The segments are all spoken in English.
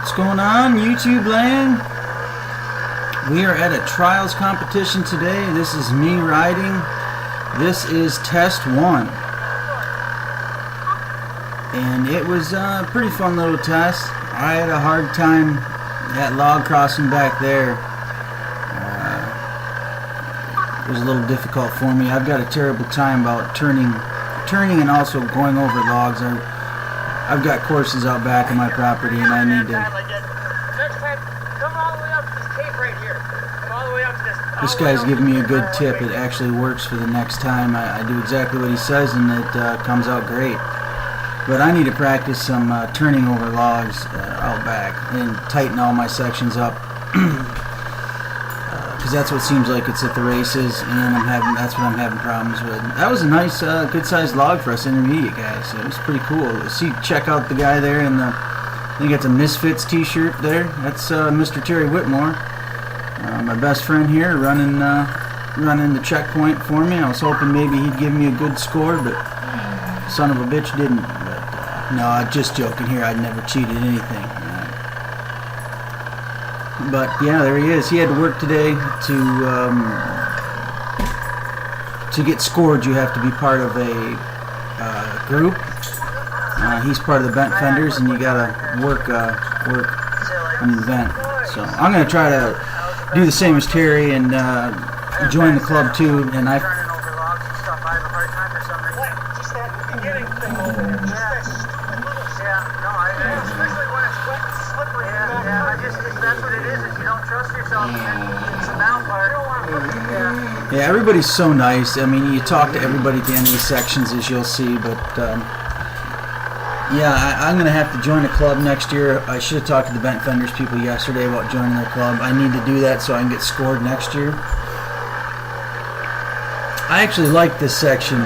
What's going on, YouTube land? We are at a trials competition today. This is me riding. This is test 1. And it was a pretty fun little test. I had a hard time that log crossing back there. It was a little difficult for me. I've got a terrible time about turning and also going over logs. I've got courses out back in my property, and I need to. Next time, come all the way up to this tape right here. Come all the way up to this. This guy's giving me a good tip. It actually works for the next time. I do exactly what he says, and it comes out great. But I need to practice some turning over logs out back and tighten all my sections up. Because that's what seems like it's at the races, and that's what I'm having problems with. That was a nice, good-sized log for us intermediate guys. It was pretty cool. See, check out the guy there in the. I think it's a Misfits T-shirt there. That's Mr. Terry Whitmore, my best friend here, running the checkpoint for me. I was hoping maybe he'd give me a good score, but son of a bitch didn't. But no, I'm just joking here. I'd never cheated anything. But yeah, there he is. He had to work today to get scored. You have to be part of a group. He's part of the bent Fenders, and you gotta work an event. So I'm gonna try to do the same as Terry and join the club too. And I. Yeah, everybody's so nice. I mean, you talk to everybody at the end of the sections, as you'll see, but yeah, I'm going to have to join a club next year. I should have talked to the Bent Fenders people yesterday about joining their club. I need to do that so I can get scored next year. I actually like this section.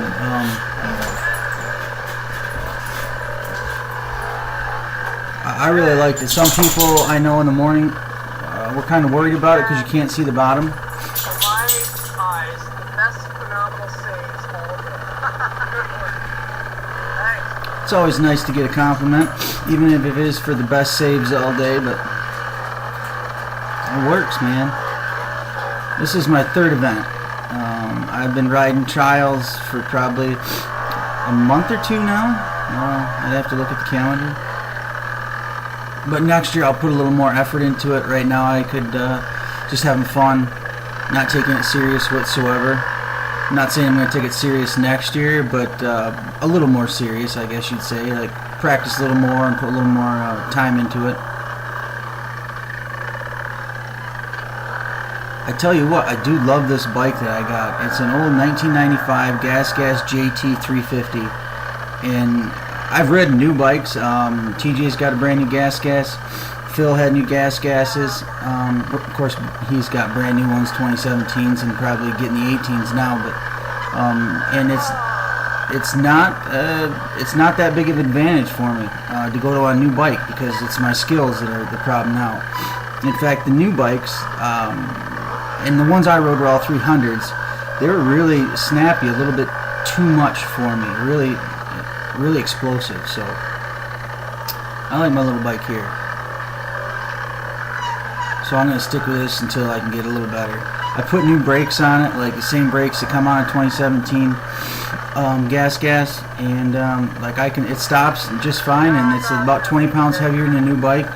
I really liked it. Some people I know in the morning were kind of worried about it because you can't see the bottom. It's always nice to get a compliment, even if it is for the best saves all day, but it works, man. This is my third event. I've been riding trials for probably a month or two now. I'd have to look at the calendar. But next year I'll put a little more effort into it. Right now I could just having fun, not taking it serious whatsoever. I'm not saying I'm going to take it serious next year, but a little more serious, I guess you'd say. Like practice a little more and put a little more time into it. I tell you what, I do love this bike that I got. It's an old 1995 Gas JT 350, and I've ridden new bikes. TJ's got a brand new gas. Phil had new gases. Of course, he's got brand new ones, 2017s, and probably getting the 18s now. But and it's not that big of an advantage for me to go to a new bike because it's my skills that are the problem now. In fact, the new bikes and the ones I rode were all 300s. They were really snappy, a little bit too much for me. Really explosive. So I like my little bike here. So I'm going to stick with this until I can get a little better. I put new brakes on it, like the same brakes that come on in 2017 gas, and like it stops just fine, and it's about 20 pounds heavier than a new bike.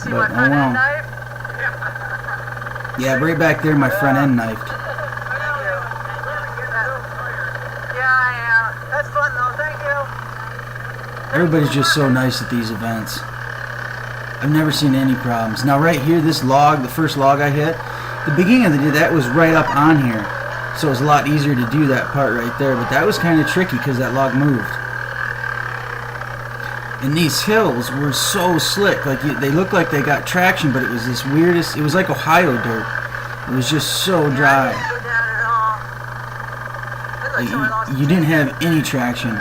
But oh well. Yeah, right back there, my front end knifed. That's fun though. Thank you. Everybody's just so nice at these events. I've never seen any problems. Now right here, this log, the first log I hit, the beginning of the day, that was right up on here. So it was a lot easier to do that part right there. But that was kind of tricky because that log moved. And these hills were so slick. Like they looked like they got traction, but it was this weirdest, it was like Ohio dirt. It was just so dry. You didn't have any traction.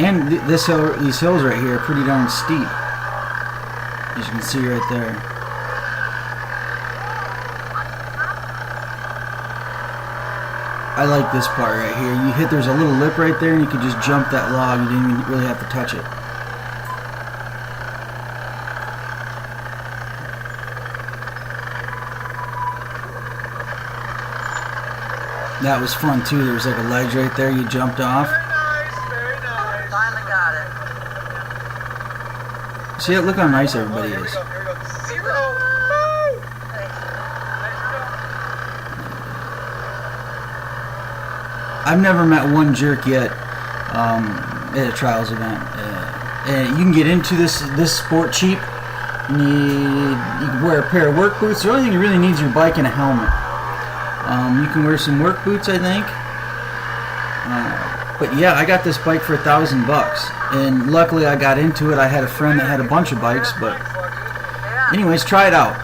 And these hills right here are pretty darn steep, as you can see right there. I like this part right here. You hit, there's a little lip right there, and you could just jump that log. You didn't even really have to touch it. That was fun too. There was like a ledge right there. You jumped off. Very nice, very nice. Finally got it. See it? Look how nice everybody Here we is. go, here we go. 0. Woo! Thank you. Nice job. I've never met one jerk yet at a trials event. And you can get into this sport cheap. You can wear a pair of work boots. The only thing you really need is your bike and a helmet. You can wear some work boots, I think. But yeah, I got this bike for $1,000, and luckily I got into it. I had a friend that had a bunch of bikes, but Yeah. anyways, try it out.